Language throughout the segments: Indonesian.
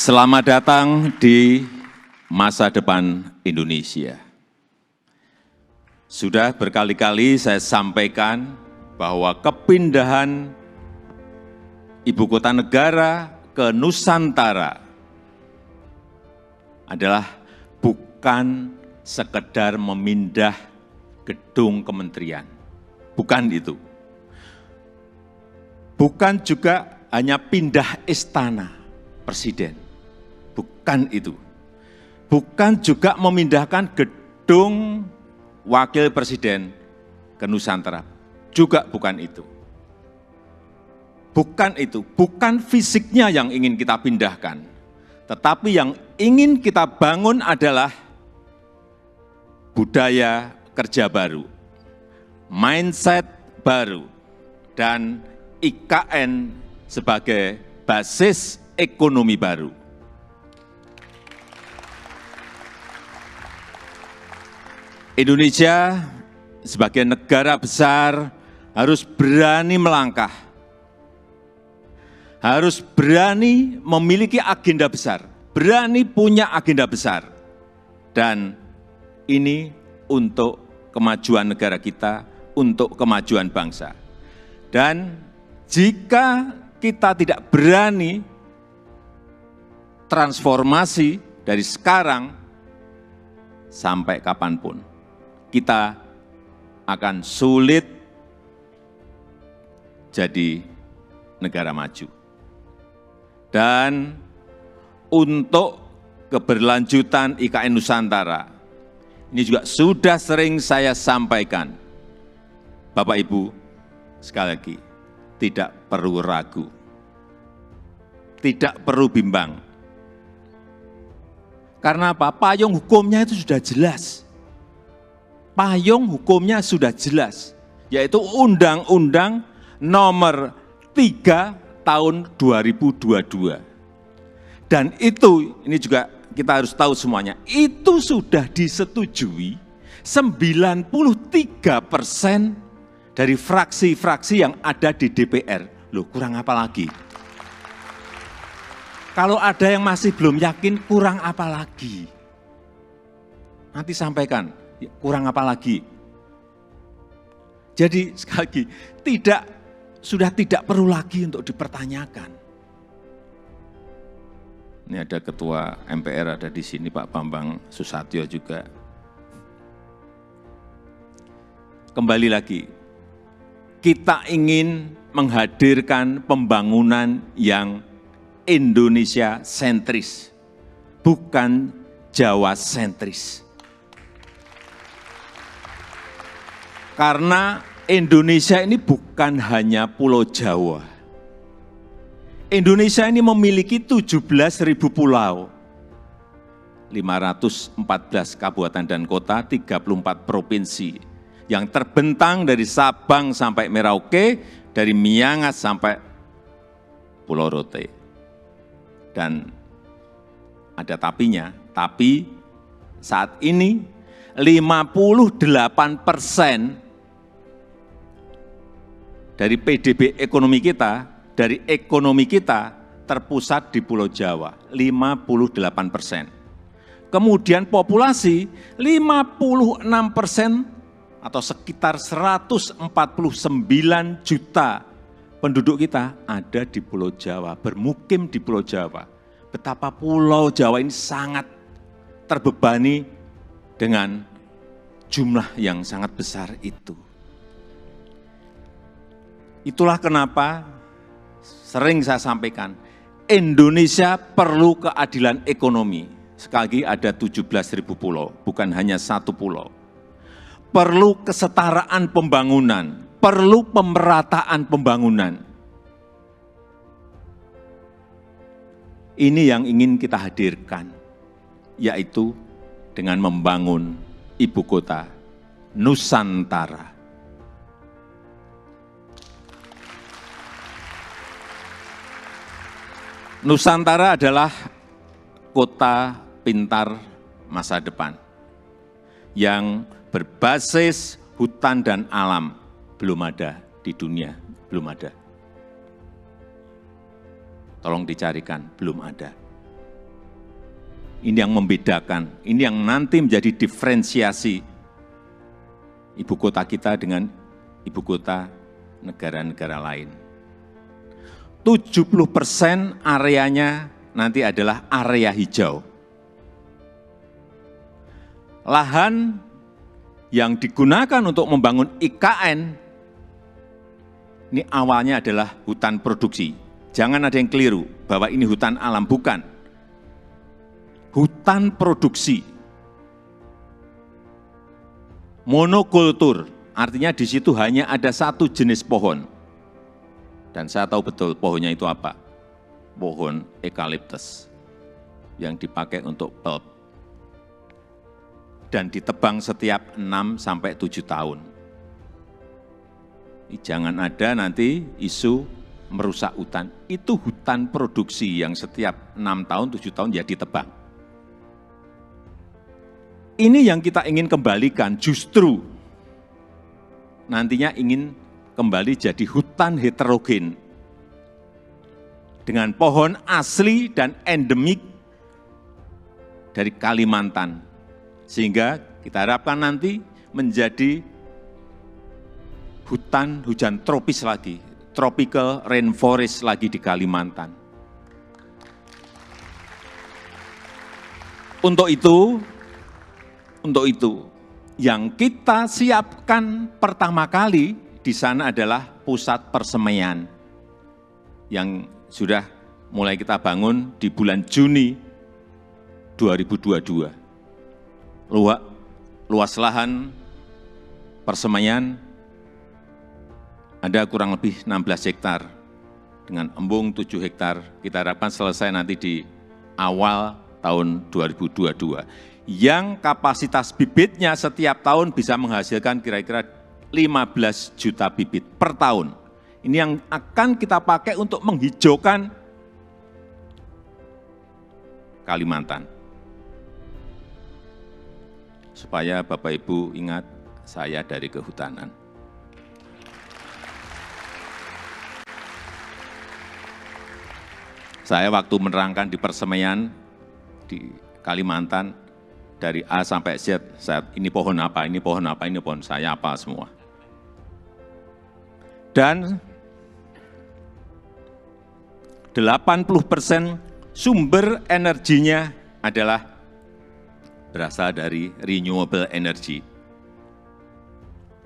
Selamat datang di masa depan Indonesia. Sudah berkali-kali saya sampaikan bahwa kepindahan ibu kota negara ke Nusantara adalah bukan sekedar memindah gedung kementerian. Bukan itu. Bukan juga hanya pindah istana presiden, bukan itu. Bukan juga memindahkan gedung wakil presiden ke Nusantara, juga bukan itu. Bukan itu, bukan fisiknya yang ingin kita pindahkan, tetapi yang ingin kita bangun adalah budaya kerja baru, mindset baru, dan IKN sebagai basis ekonomi baru. Indonesia sebagai negara besar harus berani melangkah, harus berani memiliki agenda besar, berani punya agenda besar. Dan ini untuk kemajuan negara kita, untuk kemajuan bangsa. Dan jika kita tidak berani transformasi dari sekarang sampai kapanpun, kita akan sulit jadi negara maju. Dan untuk keberlanjutan IKN Nusantara, ini juga sudah sering saya sampaikan, Bapak Ibu, sekali lagi, tidak perlu ragu, tidak perlu bimbang. Karena apa? Payung hukumnya itu sudah jelas. Payung hukumnya sudah jelas, yaitu Undang-Undang Nomor 3 Tahun 2022. Dan itu, ini juga kita harus tahu semuanya, itu sudah disetujui 93% dari fraksi-fraksi yang ada di DPR. Loh, kurang apa lagi? Kalau ada yang masih belum yakin, kurang apa lagi? Nanti sampaikan, kurang apa lagi? Jadi sekali lagi, sudah tidak perlu lagi untuk dipertanyakan. Ini ada Ketua MPR ada di sini, Pak Bambang Susatyo juga. Kembali lagi, kita ingin menghadirkan pembangunan yang Indonesia sentris, bukan Jawa sentris. Karena Indonesia ini bukan hanya Pulau Jawa. Indonesia ini memiliki 17.000 pulau, 514 kabupaten dan kota, 34 provinsi, yang terbentang dari Sabang sampai Merauke, dari Miangas sampai Pulau Rote. Dan ada tapinya, tapi saat ini 58% dari PDB ekonomi kita, dari ekonomi kita terpusat di Pulau Jawa, 58%. Kemudian populasi 56% atau sekitar 149 juta penduduk kita ada di Pulau Jawa, bermukim di Pulau Jawa. Betapa Pulau Jawa ini sangat terbebani dengan jumlah yang sangat besar itu. Itulah kenapa sering saya sampaikan, Indonesia perlu keadilan ekonomi. Sekali lagi ada 17.000 pulau, bukan hanya satu pulau. Perlu kesetaraan pembangunan, perlu pemerataan pembangunan. Ini yang ingin kita hadirkan, yaitu dengan membangun ibu kota Nusantara. Nusantara adalah kota pintar masa depan yang berbasis hutan dan alam. Belum ada di dunia, belum ada. Tolong dicarikan, belum ada. Ini yang membedakan, ini yang nanti menjadi diferensiasi ibu kota kita dengan ibu kota negara-negara lain. 70% areanya nanti adalah area hijau. Lahan yang digunakan untuk membangun IKN, ini awalnya adalah hutan produksi. Jangan ada yang keliru bahwa ini hutan alam, bukan. Hutan produksi. Monokultur, artinya di situ hanya ada satu jenis pohon. Dan saya tahu betul pohonnya itu apa. Pohon eukaliptus yang dipakai untuk pulp. Dan ditebang setiap 6-7 tahun. Jangan ada nanti isu merusak hutan. Itu hutan produksi yang setiap 6 tahun, 7 tahun ya ditebang. Ini yang kita ingin kembalikan, justru nantinya ingin kembali jadi hutan heterogen dengan pohon asli dan endemik dari Kalimantan. Sehingga kita harapkan nanti menjadi hutan hujan tropis lagi, tropical rainforest lagi di Kalimantan. Untuk itu, yang kita siapkan pertama kali di sana adalah pusat persemaian yang sudah mulai kita bangun di bulan Juni 2022. Luas lahan persemaian ada kurang lebih 16 hektar dengan embung 7 hektar. Kita harapkan selesai nanti di awal tahun 2022. Yang kapasitas bibitnya setiap tahun bisa menghasilkan kira-kira 15 juta bibit per tahun. Ini yang akan kita pakai untuk menghijaukan Kalimantan. Supaya Bapak Ibu ingat, saya dari kehutanan. Saya waktu menerangkan di persemaian di Kalimantan, dari A sampai Z, ini pohon apa, ini pohon apa, ini pohon saya apa semua. Dan 80% sumber energinya adalah berasal dari renewable energy.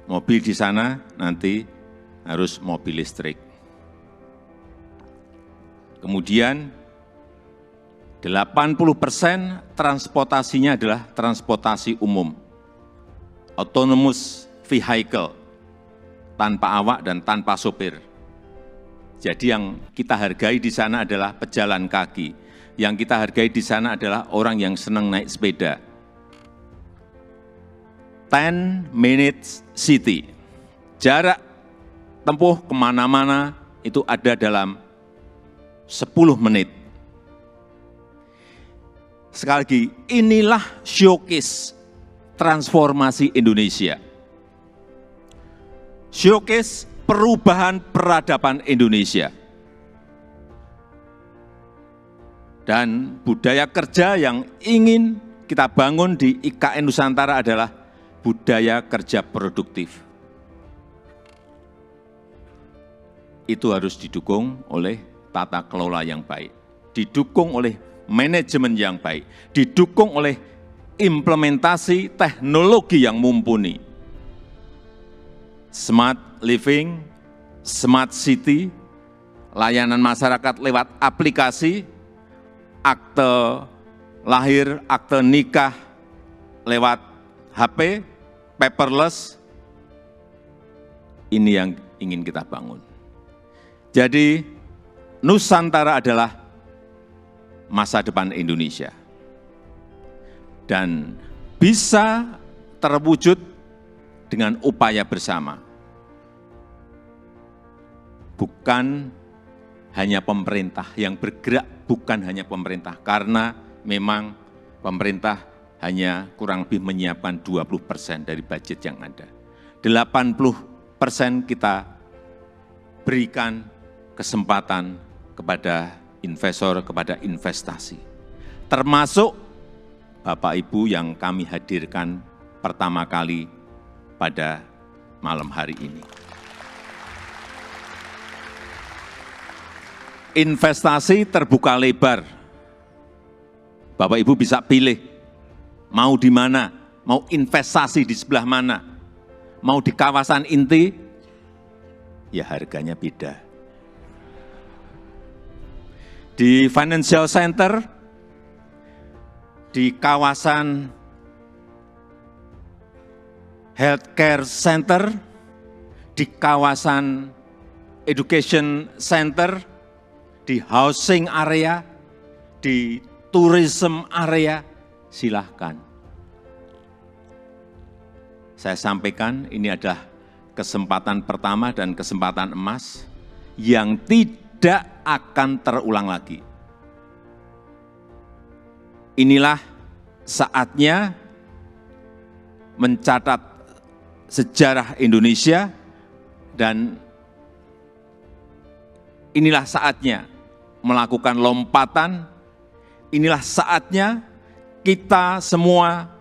Mobil di sana nanti harus mobil listrik. Kemudian 80% transportasinya adalah transportasi umum, autonomous vehicle, tanpa awak dan tanpa sopir. Jadi yang kita hargai di sana adalah pejalan kaki, yang kita hargai di sana adalah orang yang senang naik sepeda. 10 minutes city, jarak tempuh kemana-mana itu ada dalam 10 menit. Sekali lagi, inilah showcase transformasi Indonesia. Showcase perubahan peradaban Indonesia. Dan budaya kerja yang ingin kita bangun di IKN Nusantara adalah budaya kerja produktif. Itu harus didukung oleh tata kelola yang baik, didukung oleh manajemen yang baik, didukung oleh implementasi teknologi yang mumpuni. Smart living, smart city, layanan masyarakat lewat aplikasi, akte lahir, akte nikah lewat HP, paperless, ini yang ingin kita bangun. Jadi Nusantara adalah masa depan Indonesia. Dan bisa terwujud dengan upaya bersama. Bukan hanya pemerintah yang bergerak, bukan hanya pemerintah, karena memang pemerintah hanya kurang lebih menyiapkan 20% dari budget yang ada. 80% kita berikan kesempatan kepada investor, kepada investasi. Termasuk Bapak Ibu yang kami hadirkan pertama kali pada malam hari ini. Investasi terbuka lebar. Bapak Ibu bisa pilih mau di mana, mau investasi di sebelah mana, mau di kawasan inti, ya harganya beda. Di financial center, di kawasan healthcare center, di kawasan education center, di housing area, di tourism area, silahkan. Saya sampaikan ini adalah kesempatan pertama dan kesempatan emas yang tidak akan terulang lagi. Inilah saatnya mencatat sejarah Indonesia dan inilah saatnya melakukan lompatan, inilah saatnya kita semua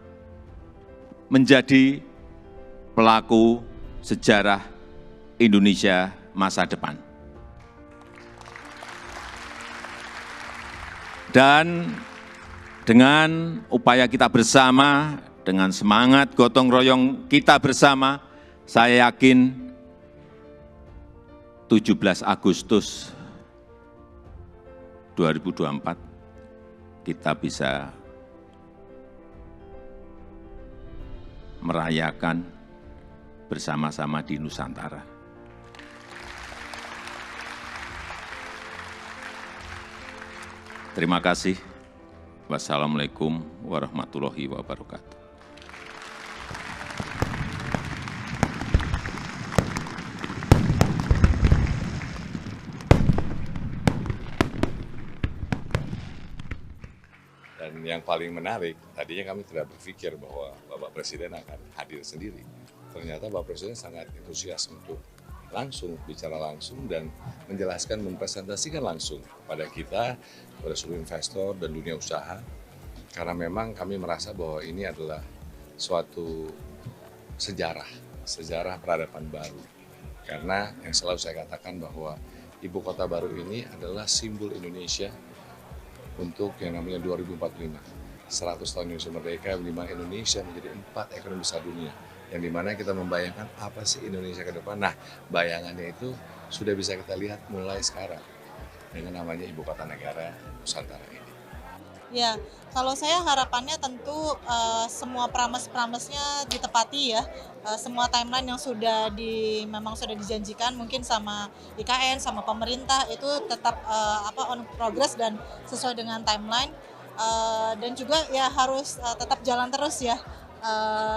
menjadi pelaku sejarah Indonesia masa depan. Dan dengan upaya kita bersama, dengan semangat gotong royong kita bersama, saya yakin 17 Agustus 2024 kita bisa merayakan bersama-sama di Nusantara. Terima kasih. Wassalamualaikum warahmatullahi wabarakatuh. Dan yang paling menarik, tadinya kami tidak berpikir bahwa Bapak Presiden akan hadir sendiri. Ternyata Bapak Presiden sangat antusias untuk langsung bicara langsung dan menjelaskan, mempresentasikan langsung pada kita, pada seluruh investor dan dunia usaha. Karena memang kami merasa bahwa ini adalah suatu sejarah peradaban baru. Karena yang selalu saya katakan bahwa ibu kota baru ini adalah simbol Indonesia untuk yang namanya 2045. 100 tahun Indonesia merdeka, di mana Indonesia menjadi 4 ekonomi besar dunia. Yang dimana kita membayangkan apa sih Indonesia ke depan. Nah, bayangannya itu sudah bisa kita lihat mulai sekarang dengan namanya Ibu Kota Negara Nusantara ini. Ya, kalau saya harapannya tentu semua promise-promise-nya ditepati ya. Semua timeline yang memang sudah dijanjikan mungkin sama IKN, sama pemerintah itu tetap on progress dan sesuai dengan timeline. Dan juga ya harus tetap jalan terus ya,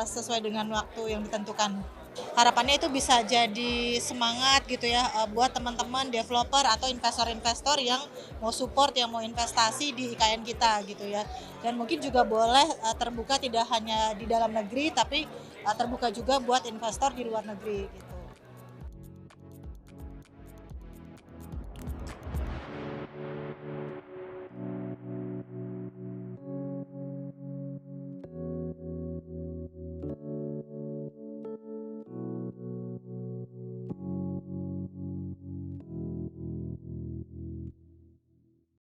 sesuai dengan waktu yang ditentukan. Harapannya itu bisa jadi semangat gitu ya buat teman-teman developer atau investor-investor yang mau support, yang mau investasi di IKN kita gitu ya. Dan mungkin juga boleh terbuka tidak hanya di dalam negeri tapi terbuka juga buat investor di luar negeri gitu.